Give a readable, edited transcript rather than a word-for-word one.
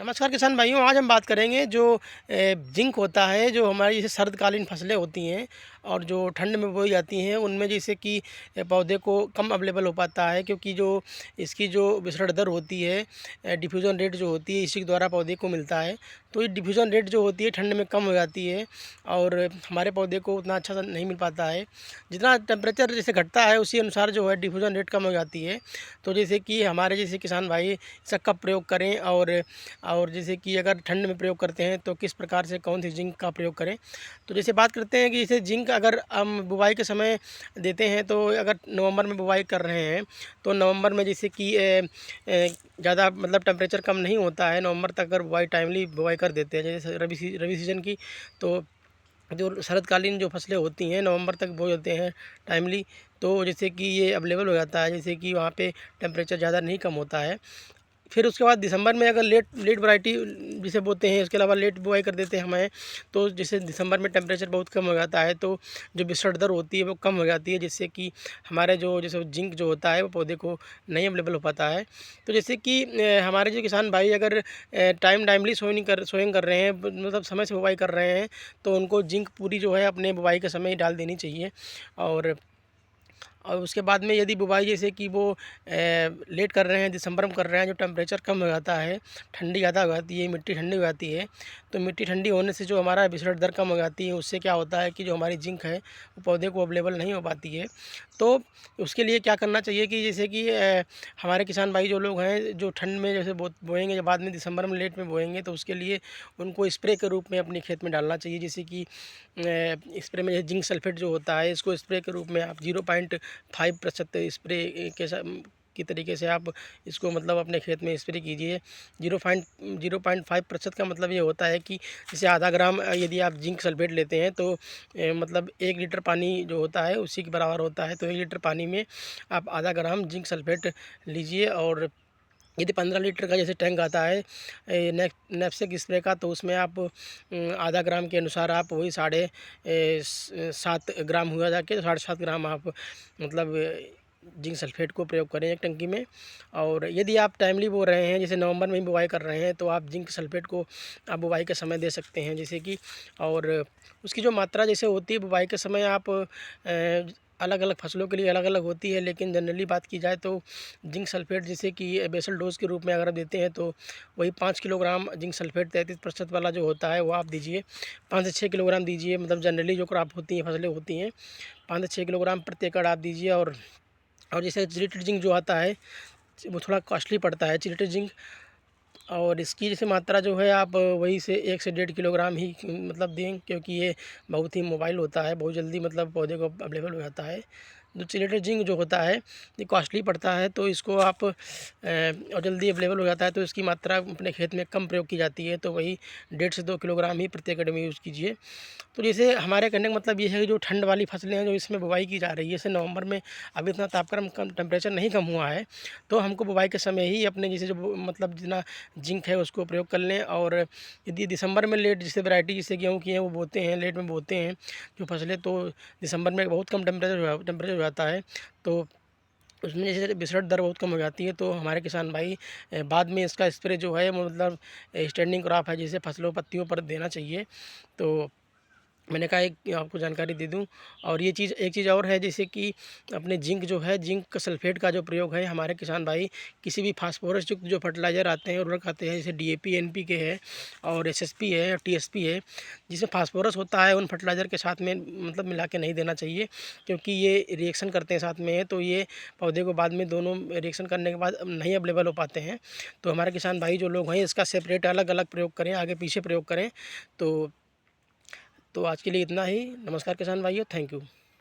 नमस्कार किसान भाइयों, आज हम बात करेंगे जो जिंक होता है, जो हमारी जैसे सर्दकालीन फसलें होती हैं और जो ठंड में बोई जाती हैं, उनमें जैसे कि पौधे को कम अवेलेबल हो पाता है, क्योंकि जो इसकी जो विसरण दर होती है, डिफ्यूज़न रेट जो होती है, इसी के द्वारा पौधे को मिलता है। तो ये डिफ्यूज़न रेट जो होती है ठंड में कम हो जाती है और हमारे पौधे को उतना अच्छा सा नहीं मिल पाता है। जितना टेम्परेचर जैसे घटता है उसी अनुसार जो है डिफ्यूज़न रेट कम हो जाती है। तो जैसे कि हमारे जैसे किसान भाई इसका कब प्रयोग करें और जैसे कि अगर ठंड में प्रयोग करते हैं तो किस प्रकार से कौन सी जिंक का प्रयोग करें। तो जैसे बात करते हैं कि जैसे जिंक अगर हम बुवाई के समय देते हैं, तो अगर नवंबर में बुवाई कर रहे हैं तो नवंबर में जैसे कि ज़्यादा मतलब टेम्परेचर कम नहीं होता है, नवंबर तक अगर बुवाई टाइमली बुवाई कर देते हैं जैसे रबी सीजन की, तो जो शरदकालीन जो फसलें होती हैं नवंबर तक बो देते हैं टाइमली, तो जैसे कि ये अवेलेबल हो जाता है, जैसे कि वहाँ पे टेम्परेचर ज़्यादा नहीं कम होता है। फिर उसके बाद दिसंबर में अगर लेट लेट वैरायटी जिसे बोते हैं, इसके अलावा लेट बुआई कर देते हैं हमें, तो जैसे दिसंबर में टेम्परेचर बहुत कम हो जाता है, तो जो विसरण दर होती है वो कम हो जाती है, जिससे कि हमारे जो जैसे जिंक जो होता है वो पौधे को नहीं अवेलेबल हो पाता है। तो जैसे कि हमारे जो किसान भाई अगर टाइमली सोइंग कर रहे हैं, मतलब समय से बुवाई कर रहे हैं, तो उनको जिंक पूरी जो है अपने बुवाई के समय ही डाल देनी चाहिए। और उसके बाद में यदि बुवाई जैसे कि वो लेट कर रहे हैं, दिसंबर में कर रहे हैं, जो टेम्परेचर कम हो जाता है, ठंडी ज़्यादा हो जाती है, मिट्टी ठंडी हो जाती है, तो मिट्टी ठंडी होने से जो हमारा विसरण दर कम हो जाती है, उससे क्या होता है कि जो हमारी जिंक है वो पौधे को अवेलेबल नहीं हो पाती है। तो उसके लिए क्या करना चाहिए कि जैसे कि हमारे किसान भाई जो लोग हैं जो ठंड में जैसे बोएंगे, जब बाद में दिसंबर में लेट में बोएंगे, तो उसके लिए उनको स्प्रे के रूप में अपने खेत में डालना चाहिए। जैसे कि स्प्रे में जिंक सल्फेट जो होता है, इसको स्प्रे के रूप में आप 0.5% स्प्रे की तरीके से आप इसको मतलब अपने खेत में स्प्रे कीजिए। 0.05% का मतलब ये होता है कि जैसे आधा ग्राम यदि आप जिंक सल्फेट लेते हैं, तो मतलब 1 लीटर पानी जो होता है उसी के बराबर होता है। तो 1 लीटर पानी में आप आधा ग्राम जिंक सल्फेट लीजिए। और यदि 15 लीटर का जैसे टैंक आता है नैपसेक स्प्रे का, तो उसमें आप आधा ग्राम के अनुसार आप वही 7.5 ग्राम हुआ जाके, तो 7.5 ग्राम आप मतलब जिंक सल्फेट को प्रयोग करें एक टंकी में। और यदि आप टाइमली बो रहे हैं, जैसे नवंबर में ही बुवाई कर रहे हैं, तो आप जिंक सल्फेट को आप बुवाई के समय दे सकते हैं, जैसे कि। और उसकी जो मात्रा जैसे होती है बुवाई के समय, आप अलग अलग फसलों के लिए अलग अलग होती है, लेकिन जनरली बात की जाए तो जिंक सल्फेट जैसे कि बेसल डोज के रूप में अगर आप देते हैं, तो वही 5 किलोग्राम जिंक सल्फेट 33% वाला जो होता है वो आप दीजिए। 5 से 6 किलोग्राम दीजिए, मतलब जनरली जो क्रॉप होती हैं, फसलें होती हैं, 5 से 6 किलोग्राम प्रति एकड़ आप दीजिए। और जैसे चिलेटेड जिंक जो आता है वो थोड़ा कॉस्टली पड़ता है, चिलेटेड जिंक। और इसकी जैसे मात्रा जो है आप वही से 1 से 1.5 किलोग्राम ही मतलब दें, क्योंकि ये बहुत ही मोबाइल होता है, बहुत जल्दी मतलब पौधे को अवेलेबल हो जाता है। जो चिलेटेड जिंक जो होता है ये कॉस्टली पड़ता है, तो इसको आप और जल्दी अवेलेबल हो जाता है, तो इसकी मात्रा अपने खेत में कम प्रयोग की जाती है, तो वही 1.5 से 2 किलोग्राम ही प्रति एकड़ में यूज़ कीजिए। तो जैसे हमारे कहने का मतलब ये है कि जो ठंड वाली फसलें हैं जो इसमें बुवाई की जा रही है, जैसे नवंबर में अभी इतना तापक्रम कम टेम्परेचर नहीं कम हुआ है, तो हमको बुवाई के समय ही अपने जैसे जो मतलब जितना जिंक है उसको प्रयोग कर लें। और यदि दिसंबर में लेट जैसे वैरायटी जैसे गेहूँ की हैं वो बोते हैं, लेट में बोते हैं जो फसलें, तो दिसंबर में बहुत कम टेम्परेचर हो जाता है, तो उसमें जैसे विसरण दर बहुत कम हो जाती है। तो हमारे किसान भाई बाद में इसका स्प्रे जो है वो मतलब स्टैंडिंग क्रॉप है, जैसे फसलों पत्तियों पर देना चाहिए। तो मैंने कहा एक आपको जानकारी दे दूं। और ये चीज़ एक चीज़ और है, जैसे कि अपने जिंक जो है, जिंक सल्फेट का जो प्रयोग है, हमारे किसान भाई किसी भी फास्फोरस युक्त जो फर्टिलाइज़र आते हैं उर्वरक आते हैं, जैसे डीएपी एनपीके है और एसएसपी है और टीएसपी है, जिसमें फास्फोरस होता है, उन फर्टिलाइज़र के साथ में मतलब मिला के नहीं देना चाहिए, क्योंकि ये रिएक्शन करते हैं साथ में, तो ये पौधे को बाद में दोनों रिएक्शन करने के बाद नहीं अवेलेबल हो पाते हैं। तो हमारे किसान भाई जो लोग हैं इसका सेपरेट अलग अलग प्रयोग करें, आगे पीछे प्रयोग करें। तो आज के लिए इतना ही। नमस्कार किसान भाइयों, थैंक यू।